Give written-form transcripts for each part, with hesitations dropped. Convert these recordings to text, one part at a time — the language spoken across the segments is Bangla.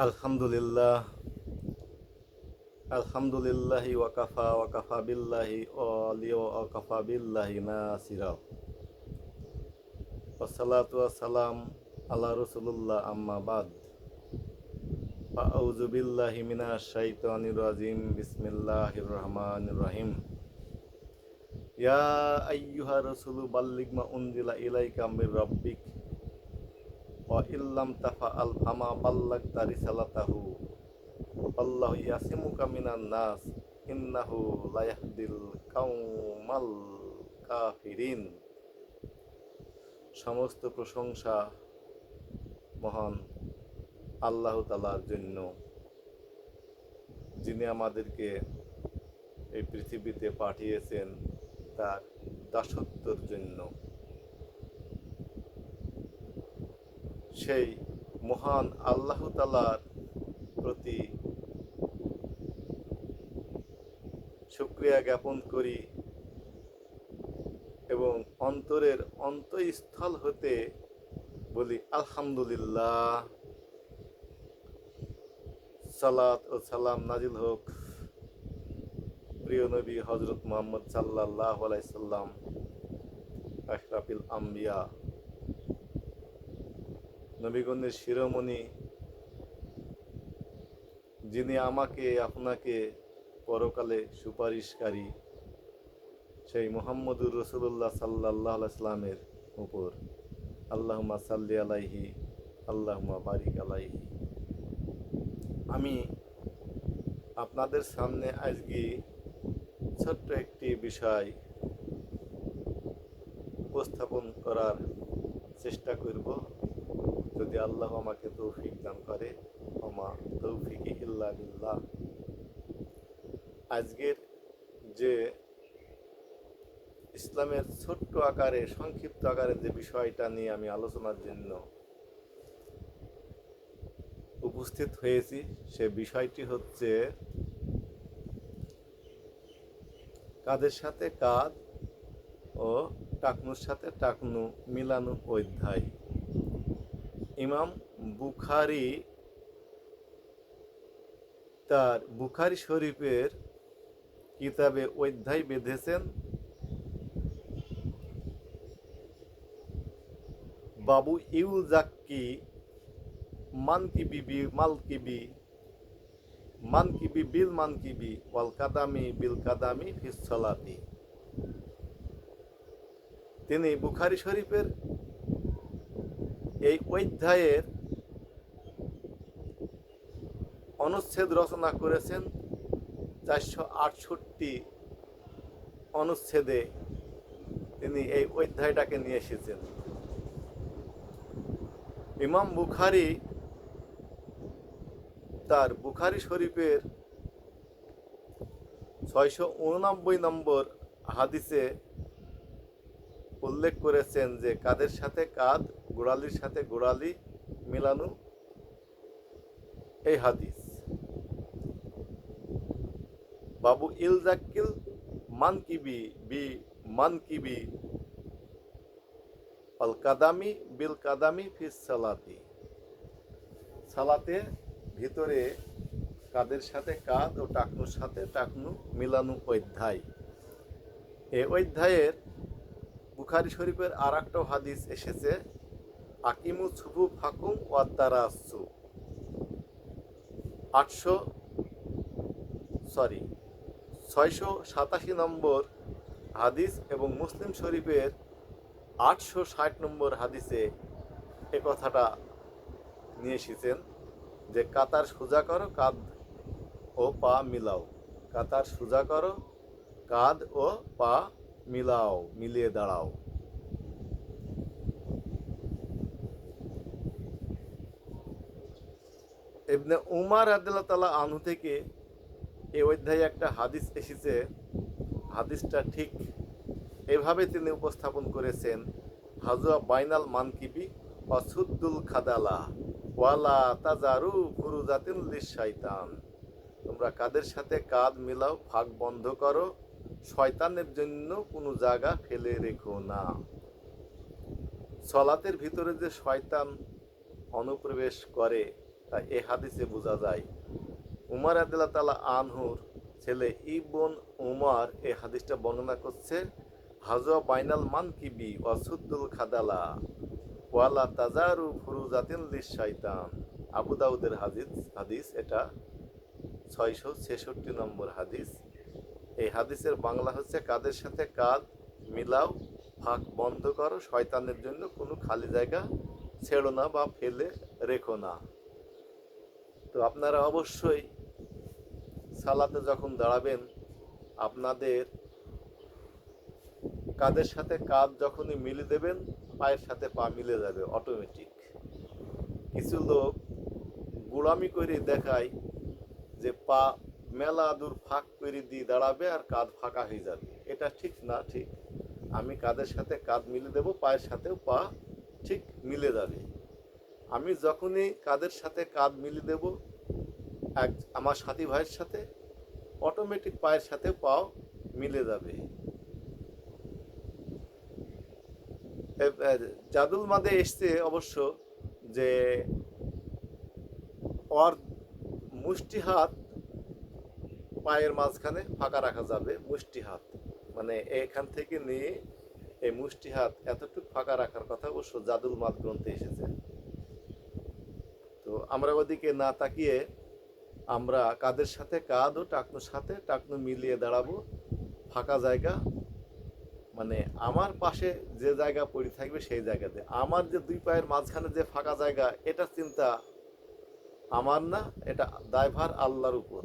আলহামদুলিল্লাহ আলহামদুলিল্লাহি ওয়াকাফা ওয়াকাফা বিল্লাহি ওয়ালিয়া ওয়াকাফা বিল্লাহি নাসিরা ওয়াসসালাতু ওয়াসসালাম আলা রাসূলিল্লাহ আম্মা বাদ আউযু বিল্লাহি মিনাশ শাইতানির রাজিম বিসমিল্লাহির রহমানির রহিম ইয়া আইয়ুহা রাসূলু বাল্লিগ মা উনজিলা ইলাইকা মির রাব্বিক ওয়া ইল্লাম তাফআল ফামা বাল্লাগতা রিসালাতাহু আল্লাহু ইয়াসিমুকা মিনান নাস ইন্নাহু লা ইয়াহদিল কাওমাল কাফিরিন। সমস্ত প্রশংসা মহান আল্লাহ তাআলার জন্য, যিনি আমাদেরকে এই পৃথিবীতে পাঠিয়েছেন তার দাসত্বর জন্য। সেই মহান আল্লাহ তাআলার প্রতি শুকরিয়া জ্ঞাপন করি এবং অন্তরের অন্তঃস্থল হতে বলি আলহামদুলিল্লাহ। সালাত ও সালাম নাজিল হোক প্রিয় নবী হযরত মুহাম্মদ সাল্লাল্লাহু আলাইহি সাল্লাম, আশরাফিল আম্বিয়া, নবীগণের শিরোমণি, যিনি আমাকে আপনাকে পরকালে সুপারিশকারী, সেই মুহাম্মদুর রাসূলুল্লাহ সাল্লাল্লাহু আলাইহি সাল্লামের উপর আল্লাহুম্মা সাল্লি আলাইহি আল্লাহুম্মা বারিক আলাইহি। আমি আপনাদের সামনে আজকে ছোট্ট একটি বিষয় উপস্থাপন করার চেষ্টা করব, যদি আল্লাহ আমাকে তৌফিক দান করে। ওমা তৌফিকি ইল্লা বিল্লাহ। আজকের যে ইসলামের ছোট্ট আকারে, সংক্ষিপ্ত আকারে যে বিষয়টা নিয়ে আমি আলোচনার জন্য উপস্থিত হয়েছি, সে বিষয়টি হচ্ছে কাঁধের সাথে কাঁধ ও টাকনুর সাথে টাকনু মিলানো অধ্যায়। ইমাম বুখারী তার বুখারী শরীফের কিতাবে অধ্যায় বেঁধেছেন বাবু ইউজাক্কি মানকিবি বিল মানকিবি ওয়াল কাদামি বিল কাদামি ফিস সালাতি। তিনি বুখারী শরীফের এই অধ্যায়ের অনুচ্ছেদ রচনা করেছেন। 468 অনুচ্ছেদে তিনি এই অধ্যায়টাকে নিয়ে এসেছেন। ইমাম বুখারী তার বুখারী শরীফের 689 নম্বর হাদিসে উল্লেখ করেছেন যে কাঁধের সাথে কাঁধ, গোড়ালির সাথে গোড়ালি মিলানো এই হাদিস। বাবু ইলজাকিল মানকিবি আল কাদামি বিল কাদামি ফিস সালাতি। সালাতে ভিতরে কাঁধের সাথে কাঁধ ও টাকনুর সাথে টাকনু মিলানো অধ্যায়। এই অধ্যায়ের বুখারী শরীফের আর একটা হাদিস এসেছে, আকিমু সুফু ফাকুম ওয়া তারাসু। 687 নম্বর হাদিস এবং মুসলিম শরীফের 860 নম্বর হাদিসে এ কথাটা নিয়ে এসেছেন যে কাতার সোজা করো, কাঁধ ও পা মিলাও। কাতার সোজা করো, কাঁধ ও পা মিলাও, মিলিয়ে দাঁড়াও। ইবনে উমার রাদিয়াল্লাহু তাআলা আনহু থেকে এই অধ্যায়ে একটা হাদিস এসেছে। হাদিসটা ঠিক এভাবে তিনি উপস্থাপন করেছেন, হাজুয়া বাইনাল মানকিবি ওয়াসুদ্দুল খাদালা ওয়ালা তাজারু ফুরুজাতিন লিশ-শাইতান। তোমরা কাঁধের সাথে কাঁধ মিলাও, ফাঁক বন্ধ করো, শয়তানের জন্য কোনো জায়গা ফেলে রেখো না। সলাতের ভিতরে যে শয়তান অনুপ্রবেশ করে তাই এই হাদিসে বোঝা যায় উমর রাদিয়াল্লাহু তাআলা আনহুর ছেলে ইবন উমর এই হাদিসটা বর্ণনা করছে, হাজা বাইনাল মানকিবি ওয়া সুদ্দুল খাদালা ওয়ালা তাজারু ফুরুজাতিন লিশ-শাইতান। আবু দাউদের হাদিস এটা 666 নম্বর হাদিস। এই হাদিসের বাংলা হচ্ছে, কাদের সাথে কাঁধ মিলাও, ফাঁক বন্ধ করো, শয়তানের জন্য কোনো খালি জায়গা ছেড়ো না বা ফেলে রেখো না। তো আপনারা অবশ্যই সালাতে যখন দাঁড়াবেন আপনাদের কাঁধের সাথে কাঁধ যখনই মিলে দেবেন পায়ের সাথে পা মিলে যাবে অটোমেটিক। কিছু লোক গোলামি করে দেখায় যে পা মেলা দূর ফাঁক করে দিয়ে দাঁড়াবে আর কাঁধ ফাঁকা হয়ে যাবে, এটা ঠিক না। ঠিক আমি কাঁধের সাথে কাঁধ মিলে দেব, পায়ের সাথেও পা ঠিক মিলে যাবে। আমি যখনই কাঁধের সাথে কাঁধ মিলে দেব আমার সাথী ভাইয়ের সাথে, অটোমেটিক পায়ের সাথে পাও মিলে যাবে। জাদুল মাদে এসছে অবশ্য যে ওর মুষ্টি হাত পায়ের মাঝখানে ফাঁকা রাখা যাবে, মুষ্টি হাত মানে এখান থেকে নিয়ে এই মুষ্টি হাত এতটুকু ফাঁকা রাখার কথা অবশ্য জাদুল মাদ গ্রন্থে এসেছে। তো আমরা ওদিকে না তাকিয়ে আমরা কাঁধের সাথে কাঁধ ও টাকনুর সাথে টাকনু মিলিয়ে দাঁড়াবো, ফাঁকা জায়গা মানে আমার পাশে যে জায়গা পড়ে থাকবে সেই জায়গাতে। আমার যে দুই পায়ের মাঝখানে যে ফাঁকা জায়গা এটা চিন্তা আমার না, এটা দায়ভার আল্লাহর উপর।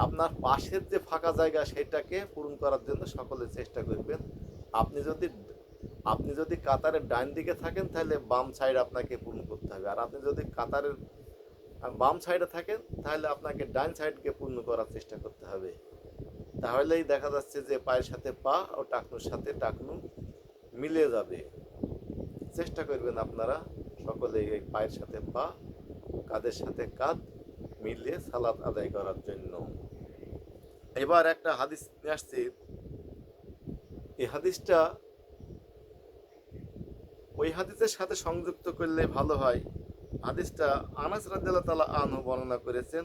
আপনার পাশের যে ফাঁকা জায়গা সেটাকে পূরণ করার জন্য সকলে চেষ্টা করবেন। আপনি যদি কাতারের ডান দিকে থাকেন তাহলে বাম সাইড আপনাকে পূরণ করতে হবে, আর আপনি যদি কাতারের বাম সাইডে থাকেন তাহলে আপনাকে ডান সাইডকে পূর্ণ করার চেষ্টা করতে হবে। তাহলেই দেখা যাচ্ছে যে পায়ের সাথে পা ও টাকনুর সাথে টাকনু মিলে যাবে। চেষ্টা করবেন আপনারা সকলে এই পায়ের সাথে পা, কাঁধের সাথে কাঁধ মিলিয়ে সালাত আদায় করার জন্য। এবার একটা হাদিস নিয়ে আসছি, এই হাদিসটা ওই হাদিসের সাথে সংযুক্ত করলে ভালো হয়। হাদিসটা আনাস রাদিয়াল্লাহু তাআলা আনহু বর্ণনা করেছেন,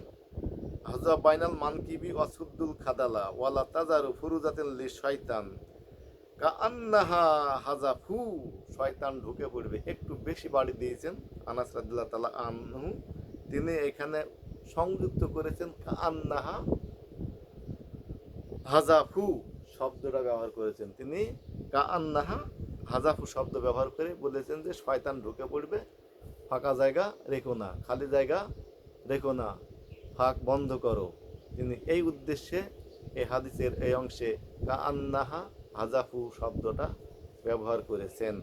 হাজা বাইনাল মানকিবি ওয়া সুদ্দুল খাদালা ওয়ালা তাজারু ফুরুজাতিন লিশ-শাইতান কাআন্নাহা হাজাফু, শয়তান ঢুকে পড়বে। একটু বেশি বাড়ি দিয়েছেন আনাস রাদিয়াল্লাহু তাআলা আনহু, তিনি এখানে সংযুক্ত করেছেন কাআন্নাহা হাজাফু শব্দটা ব্যবহার করেছেন। তিনি কাআন্নাহা হাজাফু শব্দ ব্যবহার করে বলেছেন যে শয়তান ঢুকে পড়বে, ফাঁকা জায়গা রেখো না, খালি জায়গা রেখো না, ফাঁক বন্ধ করো। তিনি এই উদ্দেশ্যে এই হাদিসের এই অংশে কাআন্নাহা হাজাফু শব্দটা ব্যবহার করেছেন।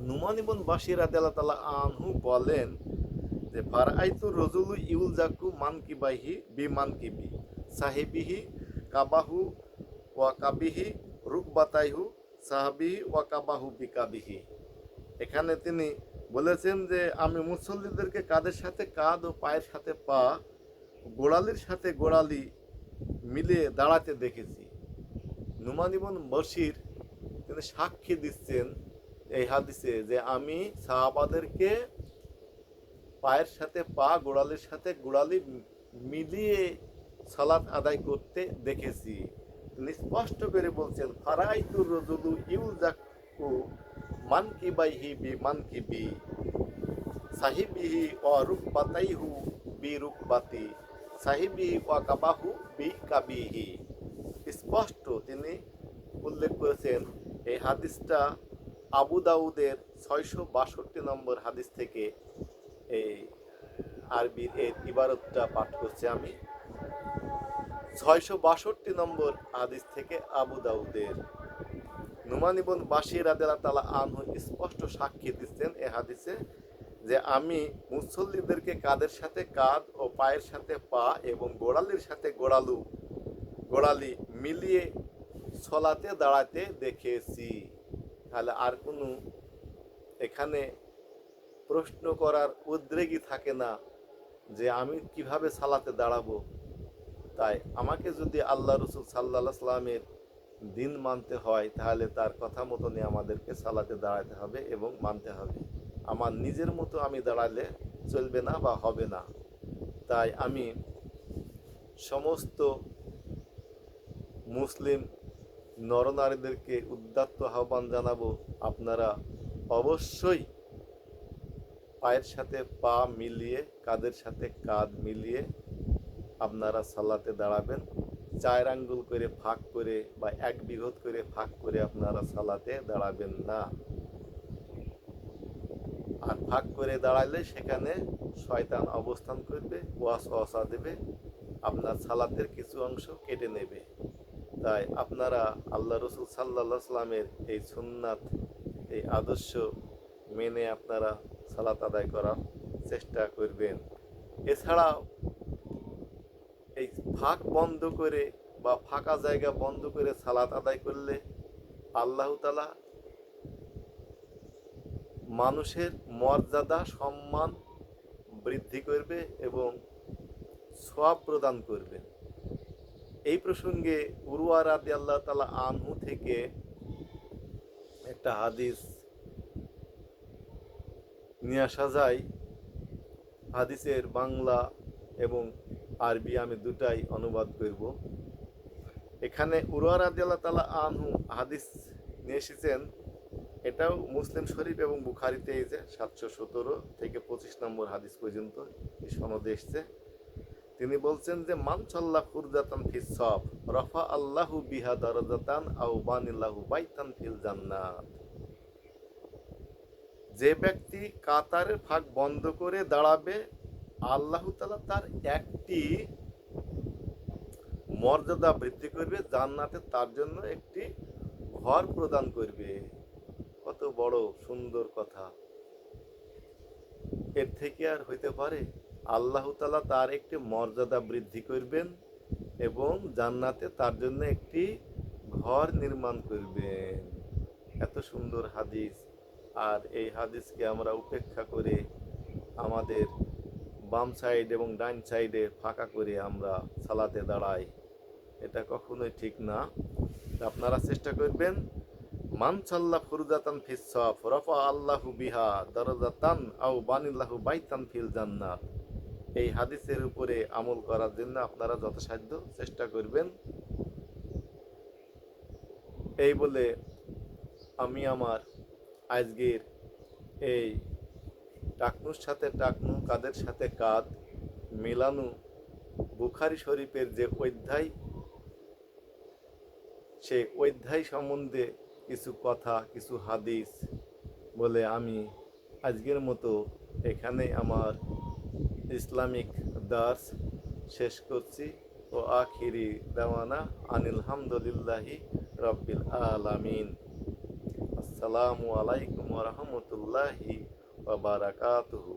নুমান ইবনে বাশির রাদিয়াল্লাহু তাআলা আনহু বলেন যে ফারাআইতু রাজুলু ইউলজাকু মানকিবাইহি বিমানকিবি সাহিবিহি কাবাহু ওয়া কাবিহি রুকবাতাইহু সাহাবিহি ওয়া কাবাহু বিকাবিহি। এখানে তিনি বলেছেন যে আমি মুসল্লিদেরকে কাঁধের সাথে কাঁধ ও পায়ের সাথে পা, গোড়ালির সাথে গোড়ালি মিলিয়ে দাঁড়াতে দেখেছি। নুমান ইবনে বাশির তিনি সাক্ষী দিচ্ছেন এই হাদিসে যে আমি সাহাবাদেরকে পায়ের সাথে পা, গোড়ালির সাথে গোড়ালি মিলিয়ে সালাত আদায় করতে দেখেছি। তিনি স্পষ্ট করে বলছেন ফারাইতুর রাজুলু ইউলজাকু মানকিবাইহি বিমানকিবি সাহিবিহি ওয়া রুকবাতাইহু বিরুকবাতি সাহিবিহি ওয়া কাবাহু বিকাবিহি। স্পষ্ট তিনি উল্লেখ করেছেন। এই হাদিসটা আবু দাউদের 662 নম্বর হাদিস থেকে এই আরবির এই ইবারতটা পাঠ করছি আমি। 662 নম্বর হাদিস থেকে আবু দাউদের। নুমান ইবনে বাশির রাদিয়াল্লাহু তাআলা আনহু স্পষ্ট সাক্ষী দিচ্ছেন এই হাদিসে যে আমি মুসল্লিদেরকে কাঁধের সাথে কাঁধ ও পায়ের সাথে পা এবং গোড়ালির সাথে গোড়ালি মিলিয়ে সলাতে দাঁড়াতে দেখেছি। তাহলে আর কোনো এখানে প্রশ্ন করার উদ্রেকই থাকে না যে আমি কিভাবে সালাতে দাঁড়াবো। তাই আমাকে যদি আল্লাহ রসুল সাল্লাল্লাহু আলাইহি সাল্লামের দিন মানতে হয় তাহলে তার কথা মতনই আমাদেরকে সালাতে দাঁড়াতে হবে এবং মানতে হবে। আমার নিজের মতো আমি দাঁড়ালে চলবে না বা হবে না। তাই আমি সমস্ত মুসলিম নরনারীদেরকে উদাত্ত আহ্বান জানাবো, আপনারা অবশ্যই পায়ের সাথে পা মিলিয়ে, কাঁধের সাথে কাঁধ মিলিয়ে আপনারা সালাতে দাঁড়াবেন। 4 আঙ্গুল করে ফাঁক করে বা 1 বিঘত করে ফাঁক করে আপনারা সালাতে দাঁড়াবেন না। আর ফাঁক করে দাঁড়ালে সেখানে শয়তান অবস্থান করবে, ওয়াসওয়াসা দেবে, আপনার সালাতের কিছু অংশ কেটে নেবে। তাই আপনারা আল্লাহ রসুল সাল্লাল্লাহু আলাইহি সাল্লামের এই সুন্নাত, এই আদর্শ মেনে আপনারা সালাত আদায় করার চেষ্টা করবেন। এছাড়াও এই ফাঁক বন্ধ করে বা ফাঁকা জায়গা বন্ধ করে সালাত আদায় করলে আল্লাহ তাআলা মানুষের মর্যাদা সম্মান বৃদ্ধি করবে এবং সওয়াব প্রদান করবে। এই প্রসঙ্গে উরওয়া রাদিয়াল্লাহু তাআলা আনহু থেকে একটা হাদিস নিয়ে আসা যায়। হাদিসের বাংলা এবং আরবি আমি দুটাই অনুবাদ করব। এখানে উরওয়া রাদিয়াল্লাহু তাআলা আনহু হাদিস নিয়ে এসেছেন, এটাও মুসলিম শরীফ এবং বুখারীতে এসেছে 717 থেকে 25 নম্বর হাদিস পর্যন্ত এই সনদে এসেছে। তিনি বলছেন যে মান সাল্লা ফুরজাতান ফিস সাফ রাফা আল্লাহু বিহা দারাজাতান আও বানিল্লাহু বাইতান ফিল জান্নাত। যে ব্যক্তি কাতারের ফাঁক বন্ধ করে দাঁড়াবে, আল্লাহ তাআলা তার একটি মর্যাদা বৃদ্ধি করবে, জান্নাতে তার জন্য একটি ঘর প্রদান করবে। কত বড় সুন্দর কথা! এর থেকে আর হইতে পারে? আল্লাহ তাআলা তার একটি মর্যাদা বৃদ্ধি করবেন এবং জান্নাতে তার জন্য একটি ঘর নির্মাণ করবেন। এত সুন্দর হাদিস, আর এই হাদিসকে আমরা উপেক্ষা করে আমাদের বাম সাইড এবং ডাইন সাইডে ফাঁকা করে আমরা সালাতে দাঁড়াই, এটা কখনোই ঠিক না। আপনারা চেষ্টা করবেন মান সাল্লা ফুরজাতান ফিস সাফ রাফা আল্লাহু বিহা দারাজাতান আও বানিল্লাহু বাইতান ফিল জান্নাত। এই হাদিসের উপরে আমল করার জন্য আপনারা যথাসাধ্য চেষ্টা করবেন। এই বলে আমি আমার আজকের এই টাকনুর সাথে টাকনু, কাঁধের সাথে কাঁধ মেলানো বুখারী শরীফের যে অধ্যায়, সেই অধ্যায় সম্বন্ধে কিছু কথা, কিছু হাদিস বলে আমি আজকের মতো এখানে আমার ইসলামিক দার্স শেষ করছি। ও আখিরি দাওয়ানা আনিল হামদুলিল্লাহি রাব্বিল আলামিন। আসসালামু আলাইকুম ওয়া রাহমাতুল্লাহি ওয়া বারাকাতুহু।